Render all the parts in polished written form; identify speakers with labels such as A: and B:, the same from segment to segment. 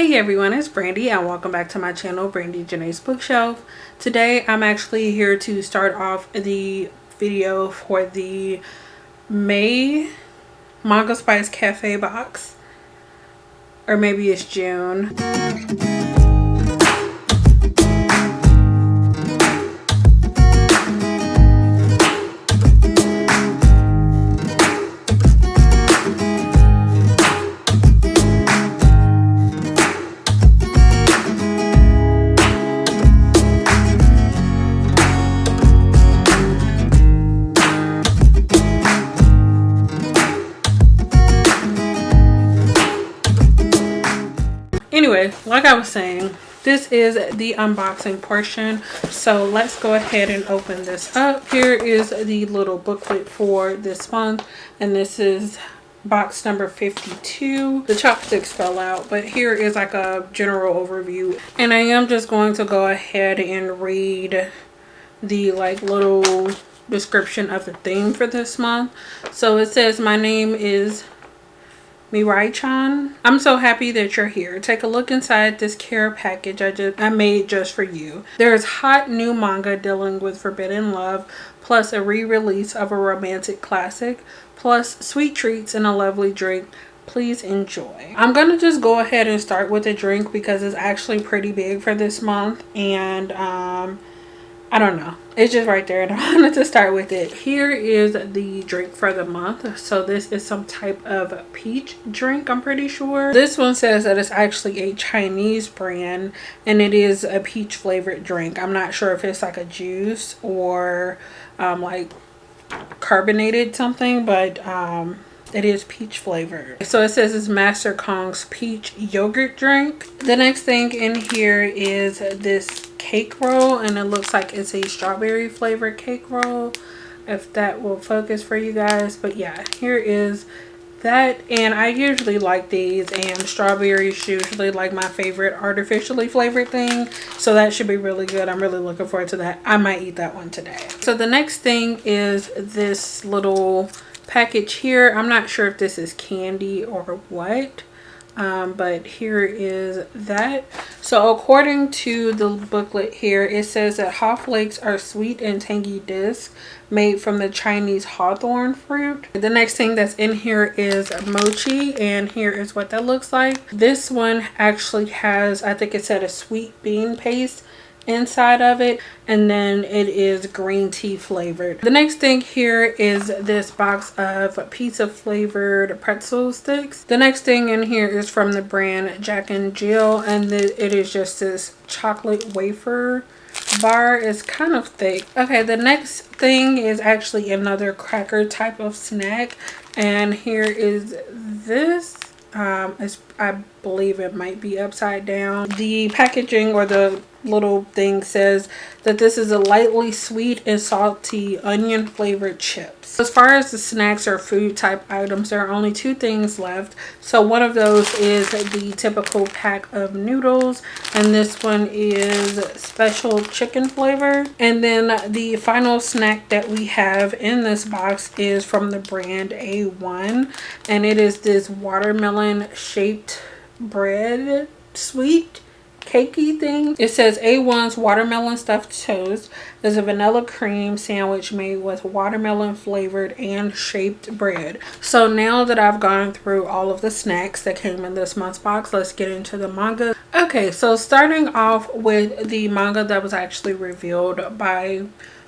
A: Hey everyone, it's Brandy and welcome back to my channel, Brandy Janae's Bookshelf. Today I'm actually here to start off the video for the May Manga Spice Cafe box. Or maybe it's June. Anyway, like I was saying, this is the unboxing portion, so let's go ahead and open this up. Here is the little booklet for this month, and this is box number 52. The chopsticks fell out, but here is like a general overview, and I am just going to go ahead and read the like little description of the theme for this month. So it says, my name is Mirai-chan. I'm so happy that you're here. Take a look inside this care package I made just for you. There's hot new manga dealing with forbidden love, plus a re-release of a romantic classic, plus sweet treats and a lovely drink. Please enjoy. I'm gonna just go ahead and start with the drink because it's actually pretty big for this month, and I don't know, it's just right there and I wanted to start with it. Here is the drink for the month. So this is some type of peach drink, I'm pretty sure. This one says that it's actually a Chinese brand and it is a peach flavored drink. I'm not sure if it's like a juice or like carbonated something, but it is peach flavored. So it says it's Master Kong's peach yogurt drink. The next thing in here is this cake roll, and it looks like it's a strawberry flavored cake roll, if that will focus for you guys. But yeah, here is that, and I usually like these, and strawberry is usually like my favorite artificially flavored thing, so that should be really good. I'm really looking forward to that. I might eat that one today. So the next thing is this little package here. I'm not sure if this is candy or what, but here is that. So according to the booklet here, it says that hot flakes are sweet and tangy discs made from the Chinese hawthorn fruit. The next thing that's in here is mochi, and here is what that looks like. This one actually has, I think it said, a sweet bean paste inside of it, and then it is green tea flavored. The next thing here is this box of pizza flavored pretzel sticks. The next thing in here is from the brand Jack and Jill, and it is just this chocolate wafer bar. Is kind of thick. Okay, the next thing is actually another cracker type of snack, and here is this. I believe it might be upside down. The packaging or the little thing says that this is a lightly sweet and salty onion flavored chips. As far as the snacks or food type items, there are only two things left. So one of those is the typical pack of noodles, and this one is special chicken flavor. And then the final snack that we have in this box is from the brand A1, and it is this watermelon shaped bread sweet cakey thing. It says A1's watermelon stuffed toast is a vanilla cream sandwich made with watermelon flavored and shaped bread. So now that I've gone through all of the snacks that came in this month's box, let's get into the manga. Okay, so starting off with the manga that was actually revealed by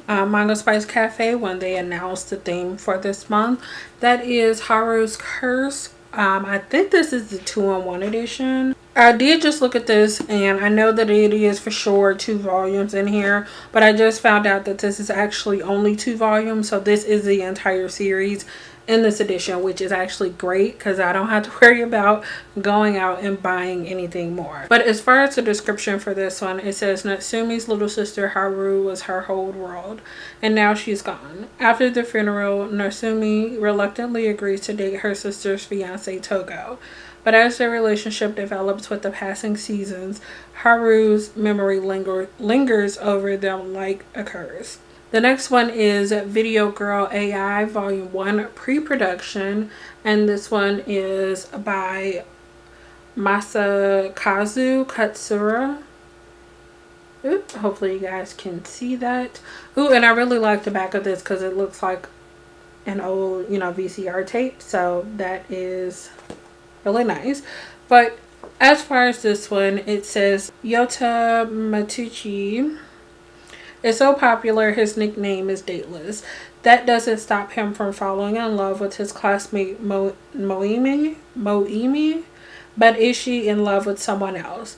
A: Manga Spice Cafe when they announced the theme for this month. That is Haru's Curse. I think this is the 2-in-1 edition. I did just look at this, and I know that it is for sure 2 volumes in here, but I just found out that this is actually only 2 volumes, so this is the entire series in this edition, which is actually great because I don't have to worry about going out and buying anything more. But as far as the description for this one, it says Natsumi's little sister Haru was her whole world, and now she's gone. After the funeral, Natsumi reluctantly agrees to date her sister's fiance Togo. But as their relationship develops with the passing seasons, Haru's memory lingers over them like a curse. The next one is Video Girl AI Volume 1 Pre-Production, and this one is by Masakazu Katsura. Ooh, hopefully you guys can see that. Ooh, and I really like the back of this because it looks like an old, you know, VCR tape. So that is really nice. But as far as this one, it says Yota Matucci is so popular his nickname is Dateless. That doesn't stop him from falling in love with his classmate Moimi, but is she in love with someone else?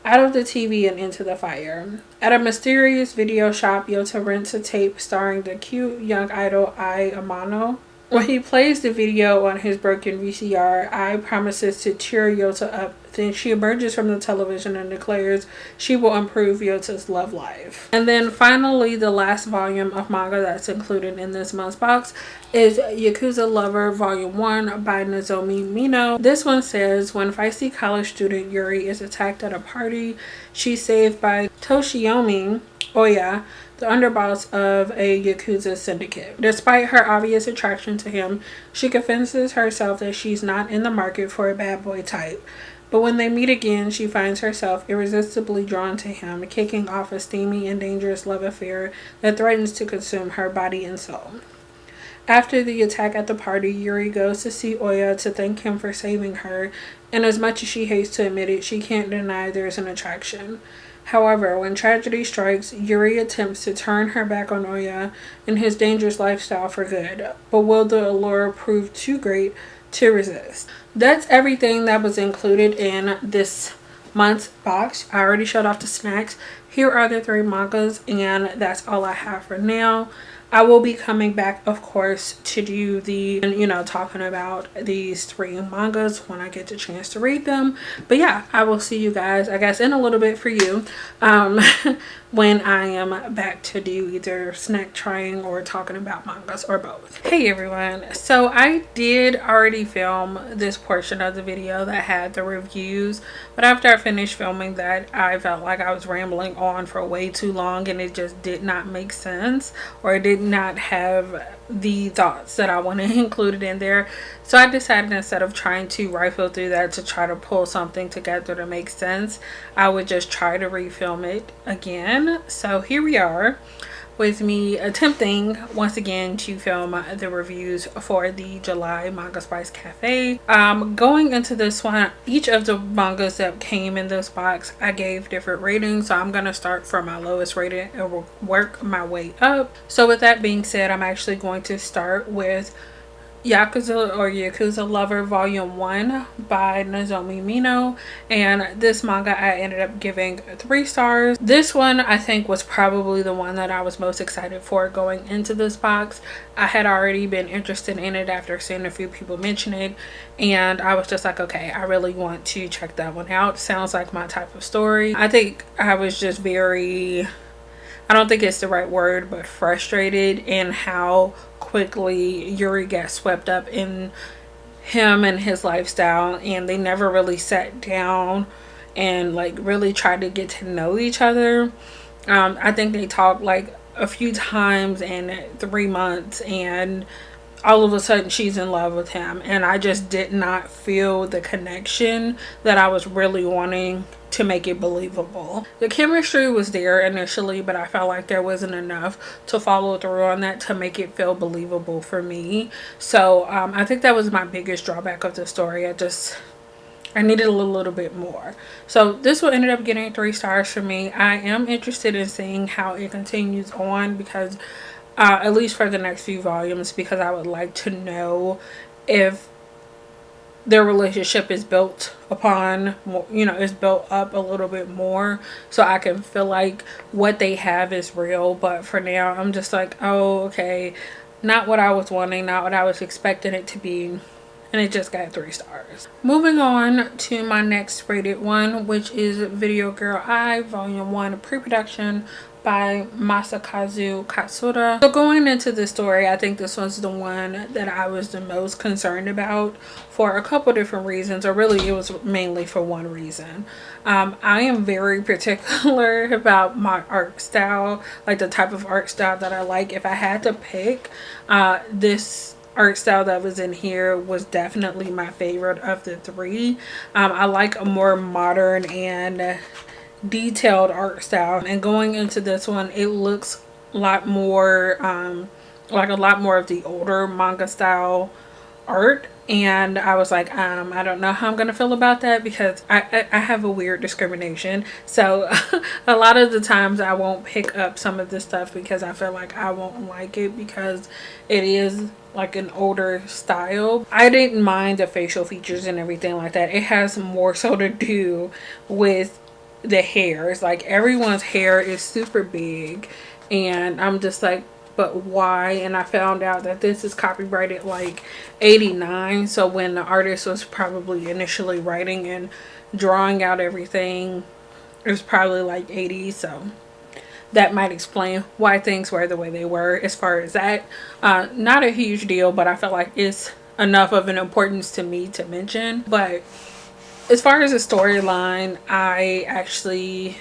A: Out of the TV and into the fire. At a mysterious video shop, Yota rents a tape starring the cute young idol Ai Amano. When he plays the video on his broken VCR, Ai promises to cheer Yota up. Then she emerges from the television and declares she will improve Yota's love life. And then finally, the last volume of manga that's included in this month's box is Yakuza Lover Volume 1 by Nozomi Mino. This one says, when feisty college student Yuri is attacked at a party, she's saved by Toshiomi Oya, the underboss of a Yakuza syndicate. Despite her obvious attraction to him, she convinces herself that she's not in the market for a bad boy type. But when they meet again, she finds herself irresistibly drawn to him, kicking off a steamy and dangerous love affair that threatens to consume her body and soul. After the attack at the party, Yuri goes to see Oya to thank him for saving her, and as much as she hates to admit it, she can't deny there's an attraction. However, when tragedy strikes, Yuri attempts to turn her back on Oya and his dangerous lifestyle for good. But will the allure prove too great to resist? That's everything that was included in this month's box. I already showed off the snacks. Here are the 3 mangas, and that's all I have for now. I will be coming back, of course, to do the, you know, talking about these 3 mangas when I get the chance to read them. But yeah, I will see you guys, I guess, in a little bit for you when I am back to do either snack trying or talking about mangas or both. Hey everyone, so I did already film this portion of the video that had the reviews, but after I finished filming that, I felt like I was rambling on for way too long and it just did not make sense, or it did not have the thoughts that I wanted included in there. So I decided, instead of trying to rifle through that to try to pull something together to make sense, I would just try to refilm it again. So here we are with me attempting once again to film the reviews for the July Manga Spice Cafe. Going into this one, each of the mangas that came in this box, I gave different ratings. So I'm gonna start from my lowest rating and work my way up. So with that being said, I'm actually going to start with Yakuza Lover Volume 1 by Nozomi Mino, and this manga I ended up giving 3 stars. This one I think was probably the one that I was most excited for going into this box. I had already been interested in it after seeing a few people mention it, and I was just like, okay, I really want to check that one out. Sounds like my type of story. I think I was just very, I don't think it's the right word, but frustrated in how quickly Yuri got swept up in him and his lifestyle, and they never really sat down and like really tried to get to know each other. I think they talked like a few times in 3 months, and all of a sudden she's in love with him, and I just did not feel the connection that I was really wanting to make it believable. The chemistry was there initially, but I felt like there wasn't enough to follow through on that to make it feel believable for me. So I think that was my biggest drawback of the story. I needed a little bit more. So this one ended up getting 3 stars for me. I am interested in seeing how it continues on, because at least for the next few volumes, because I would like to know if their relationship is built upon, you know, is built up a little bit more, so I can feel like what they have is real. But for now, I'm just like, oh, okay, not what I was wanting, not what I was expecting it to be, and it just got 3 stars. Moving on to my next rated one, which is Video Girl I Volume 1 Pre-Production by Masakazu Katsura. So going into this story, I think this was the one that I was the most concerned about for a couple different reasons, or really it was mainly for one reason. I am very particular about my art style, like the type of art style that I like. If I had to pick, this art style that was in here was definitely my favorite of the three. I like a more modern and detailed art style, and going into this one, it looks a lot more like a lot more of the older manga style art. And I was like, I don't know how I'm gonna feel about that, because I have a weird discrimination. So a lot of the times I won't pick up some of this stuff because I feel like I won't like it, because it is like an older style. I didn't mind the facial features and everything like that. It has more so to do with the hair. It's like everyone's hair is super big, and I'm just like, but why? And I found out that this is copyrighted like 89, so when the artist was probably initially writing and drawing out everything, it was probably like 80. So that might explain why things were the way they were as far as that. Not a huge deal, but I felt like it's enough of an importance to me to mention. But as far as the storyline, I actually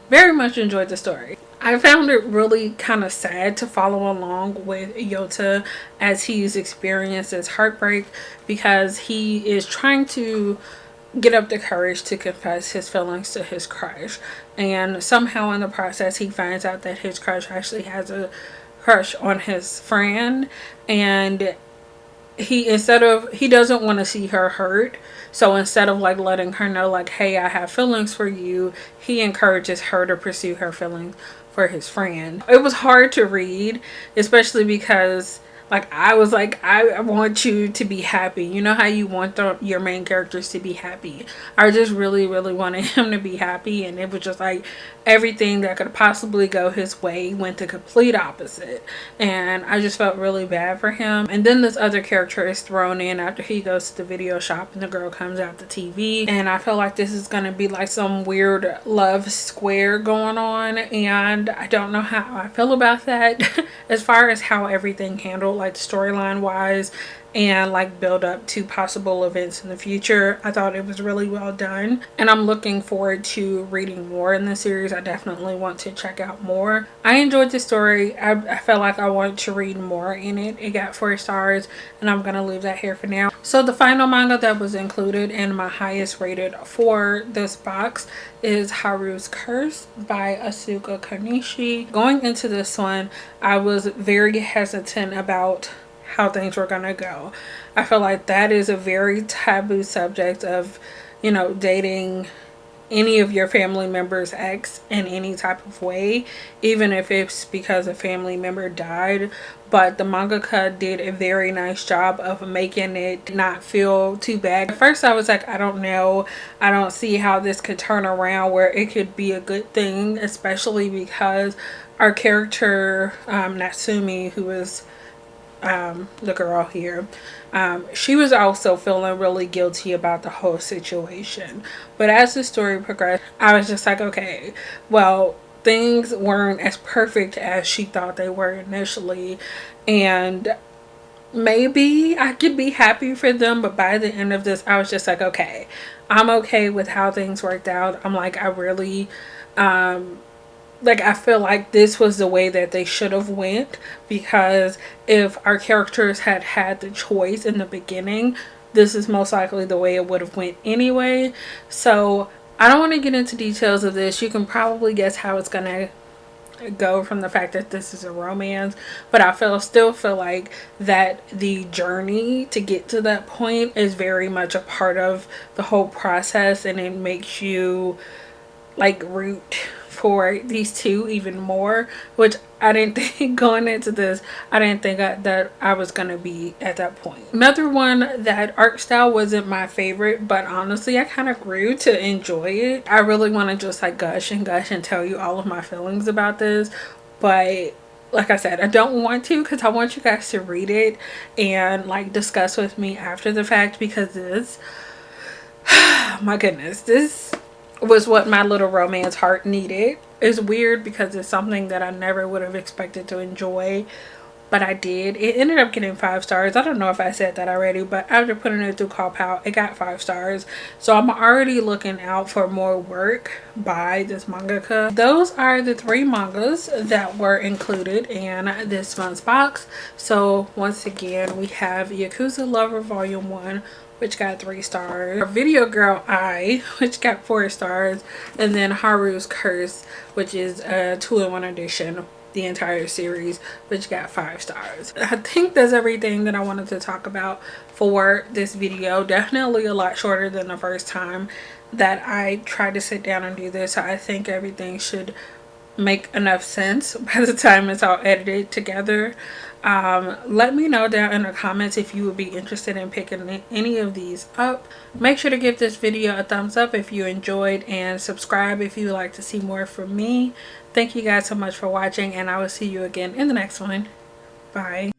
A: very much enjoyed the story. I found it really kind of sad to follow along with Yota as he's experienced this heartbreak, because he is trying to get up the courage to confess his feelings to his crush, and somehow in the process he finds out that his crush actually has a crush on his friend, and he doesn't want to see her hurt, so instead of like letting her know like, hey, I have feelings for you, he encourages her to pursue her feelings for his friend. It was hard to read, especially because like I was like, I want you to be happy. You know how you want your main characters to be happy. I just really wanted him to be happy, and it was just like everything that could possibly go his way went the complete opposite, and I just felt really bad for him. And then this other character is thrown in after he goes to the video shop and the girl comes out the TV, and I feel like this is gonna be like some weird love square going on, and I don't know how I feel about that. As far as how everything handled, like storyline wise and like build up to possible events in the future, I thought it was really well done, and I'm looking forward to reading more in the series. I definitely want to check out more. I enjoyed the story. I felt like I wanted to read more in it. It got 4 stars, and I'm gonna leave that here for now. So the final manga that was included and my highest rated for this box is Haru's Curse by Asuka Konishi. Going into this one, I was very hesitant about how things were gonna go. I feel like that is a very taboo subject of, you know, dating any of your family members' ex in any type of way, even if it's because a family member died. But the mangaka did a very nice job of making it not feel too bad. At first I was like, I don't know, I don't see how this could turn around where it could be a good thing, especially because our character Natsumi, who is the girl here, she was also feeling really guilty about the whole situation. But as the story progressed, I was just like, okay, well, things weren't as perfect as she thought they were initially, and maybe I could be happy for them. But by the end of this, I was just like, okay, I'm okay with how things worked out. I'm like, I really like, I feel like this was the way that they should have went, because if our characters had had the choice in the beginning, this is most likely the way it would have went anyway. So I don't want to get into details of this. You can probably guess how it's gonna go from the fact that this is a romance, but I still feel like that the journey to get to that point is very much a part of the whole process, and it makes you like root for these two even more, which I didn't think going into this, I didn't think that I was gonna be at that point. Another one that art style wasn't my favorite, but honestly I kind of grew to enjoy it. I really want to just like gush and tell you all of my feelings about this, but like I said, I don't want to, because I want you guys to read it and like discuss with me after the fact, because this my goodness, this was what my little romance heart needed. It's weird because it's something that I never would have expected to enjoy, but I did. It ended up getting 5 stars. I don't know if I said that already, but after putting it through Call it got 5 stars. So I'm already looking out for more work by this mangaka. Those are the 3 mangas that were included in this month's box. So once again, we have Yakuza Lover Volume 1, which got 3 stars. Video Girl I, which got 4 stars. And then Haru's Curse, which is a 2-in-1 edition, the entire series, which got 5 stars. I think that's everything that I wanted to talk about for this video. Definitely a lot shorter than the first time that I tried to sit down and do this. I think everything should make enough sense by the time it's all edited together. Let me know down in the comments if you would be interested in picking any of these up. Make sure to give this video a thumbs up if you enjoyed, and subscribe if you would like to see more from me. Thank you guys so much for watching, and I will see you again in the next one. Bye.